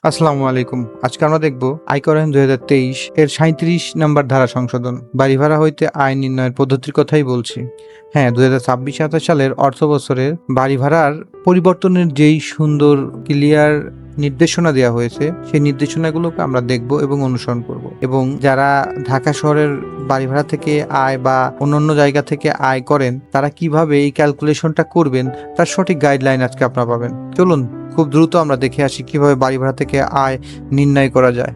আসসালামু আলাইকুম। আজকে আমরা দেখব আয়কর আইন ২০২৩ এর ৩৭ নম্বর ধারা সংশোধন। বাড়ি ভাড়া হইতে আয় নির্ণয়ের পদ্ধতির কথাই বলছি। হ্যাঁ, ২০২৬-২৭ সালের অর্থ বছরের বাড়ি ভাড়ার পরিবর্তনের যেই সুন্দর ক্লিয়ার নির্দেশনা দেওয়া হয়েছে, সেই নির্দেশনাগুলোকে আমরা দেখব এবং অনুসরণ করব। এবং যারা ঢাকা শহরের বাড়ি ভাড়া থেকে আয় বা অন্যান্য জায়গা থেকে আয় করেন, তারা কিভাবে এই ক্যালকুলেশনটা করবেন তার সঠিক গাইডলাইন আজকে আপনারা পাবেন। চলুন খুব দ্রুত আমরা দেখে আসি কিভাবে বাড়ি ভাড়া থেকে আয় নির্ণয় করা যায়।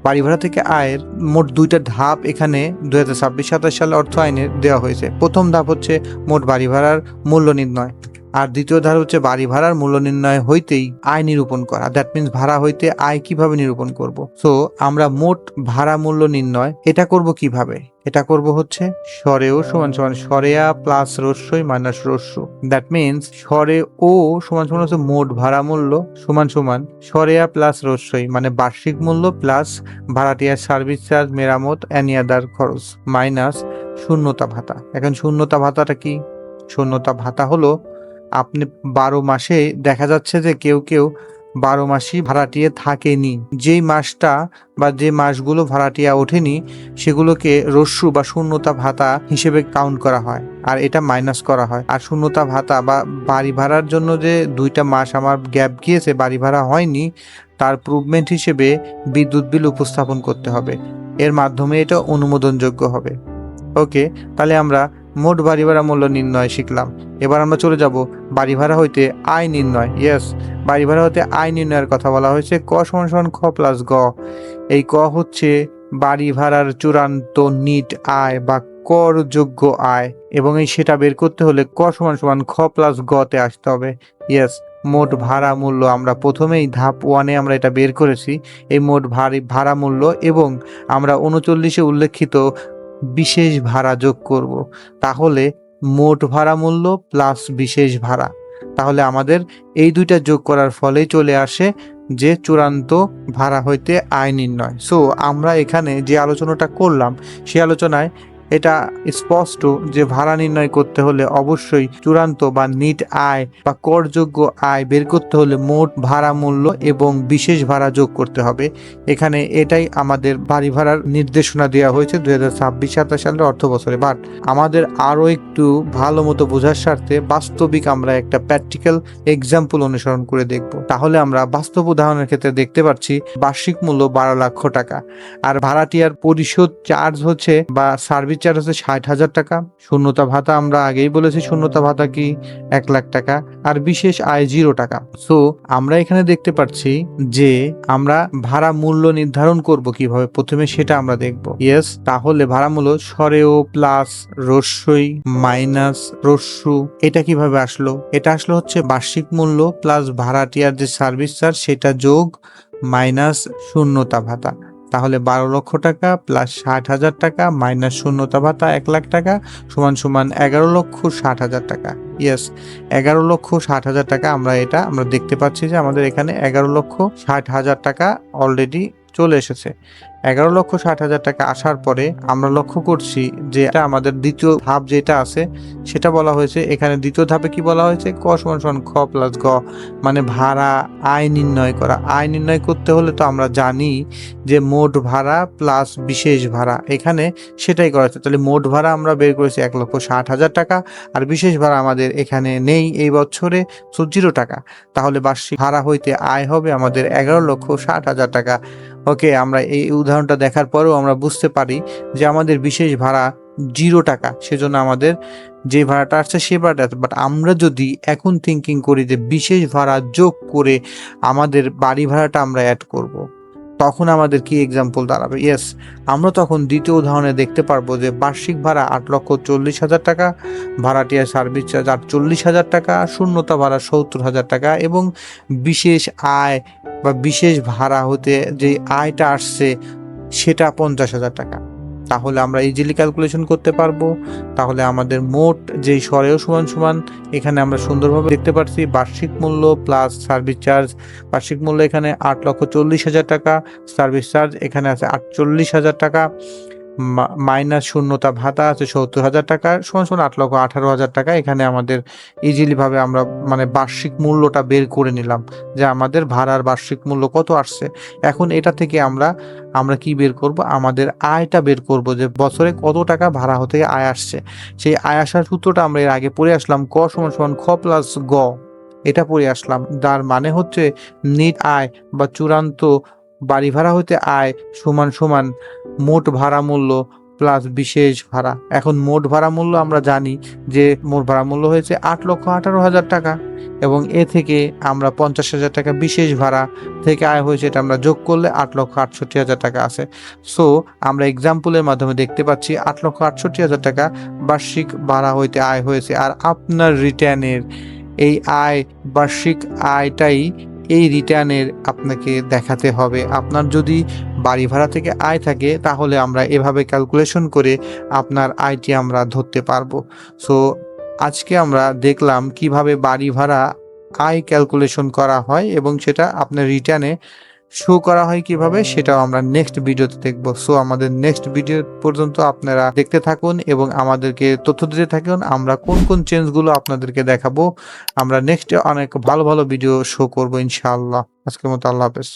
বাড়ি ভাড়া থেকে আয়ের মোট দুইটা ধাপ এখানে ২০২৬-২৭ সালে অর্থ আইনে দেওয়া হয়েছে। প্রথম ধাপ হচ্ছে মোট বাড়ি ভাড়ার মূল্য নির্ণয়, আর দ্বিতীয় ধাপ হচ্ছে বাড়ি ভাড়ার মূল্য নির্ণয় হইতেই আয় নিরূপণ করা। দ্যাট মিনস ভাড়া হইতে আয় কিভাবে নিরূপণ করব। সো আমরা মোট ভাড়া মূল্য নির্ণয় এটা করব কিভাবে? এটা করব হচ্ছে সরেও সমান সমান সরেয়া প্লাস রস্যই মাইনাস রস্যু। দ্যাট মিনস সরে ও সমান সমান হচ্ছে মোট ভাড়া মূল্য সমান সমান সরেয়া প্লাস রস্যই মানে বার্ষিক মূল্য প্লাস ভাড়াটিয়ার সার্ভিস চার্জ, মেরামত, এনি আদার খরচ মাইনাস শূন্যতা ভাতা। এখন শূন্যতা ভাতাটা কি? শূন্যতা ভাতা হলো আপনি ১২ মাসে দেখা যাচ্ছে যে কেউ ১২ মাসই ভাড়াটিয়া থাকেনি, যেই মাসটা বা যে মাসগুলো ভাড়াটিয়া ওঠেনি সেগুলোকে রস্যু বা শূন্যতা ভাতা হিসেবে কাউন্ট করা হয়, আর এটা মাইনাস করা হয়। আর শূন্যতা ভাতা বা বাড়ি ভাড়ার জন্য যে ২টা মাস আমার গ্যাপ গিয়েছে, বাড়ি ভাড়া হয়নি, তার প্রুভমেন্ট হিসেবে বিদ্যুৎ বিল উপস্থাপন করতে হবে। এর মাধ্যমে এটা অনুমোদনযোগ্য হবে। ওকে, তাহলে আমরা মোট বাড়ি ভাড়া মূল্য নির্ণয় শিখলাম। এবার আমরা চলে যাব বাড়ি ভাড়া হইতে আয় নির্ণয়। বাড়ি ভাড়া হইতে আয় নির্ণয়ের কথা বলা হয়েছে। ক সমান সমান খ প্লাস গ। এই ক হচ্ছে বাড়ি ভাড়ার চূড়ান্ত নিট আয় বা করযোগ্য আয়, এবং এই সেটা বের করতে হলে ক সমান সমান খ প্লাস গ তে আসতে হবে। মোট ভাড়া মূল্য আমরা প্রথমেই ধাপ 1-এ আমরা এটা বের করেছি। এই মোট ভাড়া মূল্য এবং আমরা ৩৯-এ উল্লেখিত বিশেষ ভাড়া যোগ করব। তাহলে মোট ভাড়া মূল্য প্লাস বিশেষ ভাড়া, তাহলে আমাদের এই দুইটা যোগ করার ফলেই চলে আসে যে চূড়ান্ত ভাড়া হইতে আয় নির্ণয়। সো আমরা এখানে যে আলোচনাটা করলাম সেই আলোচনায় এটা স্পষ্ট যে ভাড়া নির্ণয় করতে হলে অবশ্যই চূড়ান্ত বা নিট আয় বা করযোগ্য আয় বের করতে হলে মোট ভাড়া মূল্য এবং বিশেষ ভাড়া যোগ করতে হবে। এখানে এটাই আমাদের বাড়ি ভাড়ার নির্দেশনা দেওয়া হয়েছে ২০২৬-২৭ সালের অর্থ বছরে। বাট আমাদের আরো একটু ভালো মতো বোঝার স্বার্থে বাস্তবিক আমরা একটা প্র্যাকটিক্যাল এক্সাম্পল অনুসরণ করে দেখব। তাহলে আমরা বাস্তব উদাহরণের ক্ষেত্রে দেখতে পাচ্ছি বার্ষিক মূল্য ১২ লক্ষ টাকা, আর ভাড়াটিয়ার পরিশোধ চার্জ হচ্ছে বা সার্ভিস চার্জ হচ্ছে ৬০,০০০ টাকা। শূন্যতা ভাতা আমরা আগেই বলেছি শূন্যতা ভাতা কি ১ লাখ টাকা, আর বিশেষ আয় 0 টাকা। সো আমরা এখানে দেখতে পাচ্ছি যে আমরা ভাড়া মূল্য নির্ধারণ করব কিভাবে, প্রথমে সেটা আমরা দেখব। তাহলে ভাড়া মূল্য সরেও প্লাস রস্যই মাইনাস রস্যু, এটা কিভাবে আসলো? এটা আসলো হচ্ছে বার্ষিক মূল্য প্লাস ভাড়াটিয়ার যে সার্ভিস চার্জ সেটা যোগ মাইনাস শূন্যতা ভাতা। তাহলে ১২ লক্ষ টাকা প্লাস ৬০,০০০ টাকা মাইনাস শূন্যতা ভাতা ১ লাখ টাকা সমান সমান ১১,৬০,০০০ টাকা। ১১,৬০,০০০ টাকা। আমরা দেখতে পাচ্ছি যে আমাদের এখানে ১১,৬০,০০০ টাকা অলরেডি চলে এসেছে। ১১,৬০,০০০ টাকা আসার পরে আমরা লক্ষ্য করছি যে এটা আমাদের দ্বিতীয় ধাপ যেটা আছে সেটা বলা হয়েছে। এখানে দ্বিতীয় ধাপে কি বলা হয়েছে? ক সমান সমান খ প্লাস গ, মানে ভাড়া আয় নির্ণয় করা। আয় নির্ণয় করতে হলে তো আমরা জানি যে মোট ভাড়া প্লাস বিশেষ ভাড়া, এখানে সেটাই করা হচ্ছে। তাহলে মোট ভাড়া আমরা বের করেছি ১,৬০,০০০ টাকা, আর বিশেষ ভাড়া আমাদের এখানে নেই এই বছরে, 0 টাকা। তাহলে বার্ষিক ভাড়া হইতে আয় হবে আমাদের ১১,৬০,০০০ টাকা। ওকে, আমরা এই উদাহরণটা দেখার পরেও আমরা বুঝতে পারি যে আমাদের বিশেষ ভাড়া 0 টাকা, সেজন্য আমাদের যে ভাড়াটা আসছে সে ভাড়াটা। বাট আমরা যদি এখন থিঙ্কিং করি যে বিশেষ ভাড়া যোগ করে আমাদের বাড়ি ভাড়াটা আমরা অ্যাড করব, তখন আমাদের কি এক্সাম্পল দাঁড়াবে? আমরা তখন দ্বিতীয় উদাহরণে দেখতে পারবো যে বার্ষিক ভাড়া ৮,৪০,০০০ টাকা, ভাড়াটিয়া সার্ভিস চার্জ ৪৮,০০০ টাকা, শূন্যতা ভাড়া ৭০,০০০ টাকা, এবং বিশেষ আয় বা বিশেষ ভাড়া হতে যে আয়টা আসছে সেটা ৫০,০০০ টাকা। তাহলে আমরা ইজিলি ক্যালকুলেশন করতে পারবো। তাহলে আমাদের মোট যেই সরেও সমান সমান এখানে আমরা সুন্দরভাবে দেখতে পাচ্ছি বার্ষিক মূল্য প্লাস সার্ভিস চার্জ। বার্ষিক মূল্য এখানে ৮,৪০,০০০ টাকা, সার্ভিস চার্জ এখানে আছে ৪৮,০০০ টাকা, মাইনাস শূন্যতা ভাতা আছে ৭০,০০০ টাকা সমান ৮,১৮,০০০ টাকা। এখানে আমাদের ইজিলি ভাবে আমরা মানে বার্ষিক মূল্যটা বের করে নিলাম যে আমাদের ভাড়ার বার্ষিক মূল্য কত আসছে। এখন এটা থেকে আমরা কি বের করব? আমাদের আয়টা বের করব যে বছরে কত টাকা ভাড়া হতে আয় আসছে। সেই আয় আসার সূত্রটা আমরা এর আগে পড়ে আসলাম। ক = খ প্লাস গ। এটা পড়ে আসলাম। যার মানে হচ্ছে নিট আয় বা চূড়ান্ত বাড়ি ভাড়া হইতে আয় সমান মোট ভাড়া মূল্য প্লাস বিশেষ ভাড়া। এখন মোট ভাড়া মূল্য আমরা জানি যে মোট ভাড়া মূল্য হয়েছে ৮,১৮,০০০ টাকা এবং এ থেকে আমরা ৫০,০০০ টাকা বিশেষ ভাড়া থেকে আয় হয়েছে এটা আমরা যোগ করলে ৮,৬৮,০০০ টাকা আছে। সো আমরা এক্সাম্পলের মাধ্যমে দেখতে পাচ্ছি ৮,৬৮,০০০ টাকা বার্ষিক ভাড়া হইতে আয় হয়েছে। আর আপনার রিটার্নের এই আয় বার্ষিক আয়টাই এই রিটার্নের আপনাকে দেখাতে হবে। আপনার যদি বাড়ি ভাড়া থেকে আয় থাকে তাহলে আমরা এভাবে ক্যালকুলেশন করে আপনার আয়টি আমরা ধরতে পারবো। সো আজকে আমরা দেখলাম কিভাবে বাড়ি ভাড়া আয় ক্যালকুলেশন করা হয় এবং সেটা আপনার রিটার্নে শো করা হয় কিভাবে সেটাও আমরা নেক্সট ভিডিওতে দেখব। সো আমাদের নেক্সট ভিডিও পর্যন্ত আপনারা দেখতে থাকুন এবং আমাদেরকে তথ্য দিতে থাকুন। আমরা কোন চেঞ্জগুলো আপনাদেরকে দেখাবো। আমরা নেক্সটে অনেক ভালো ভিডিও শো করব ইনশাআল্লাহ। আজকের মতো আল্লাহ হাফেজ।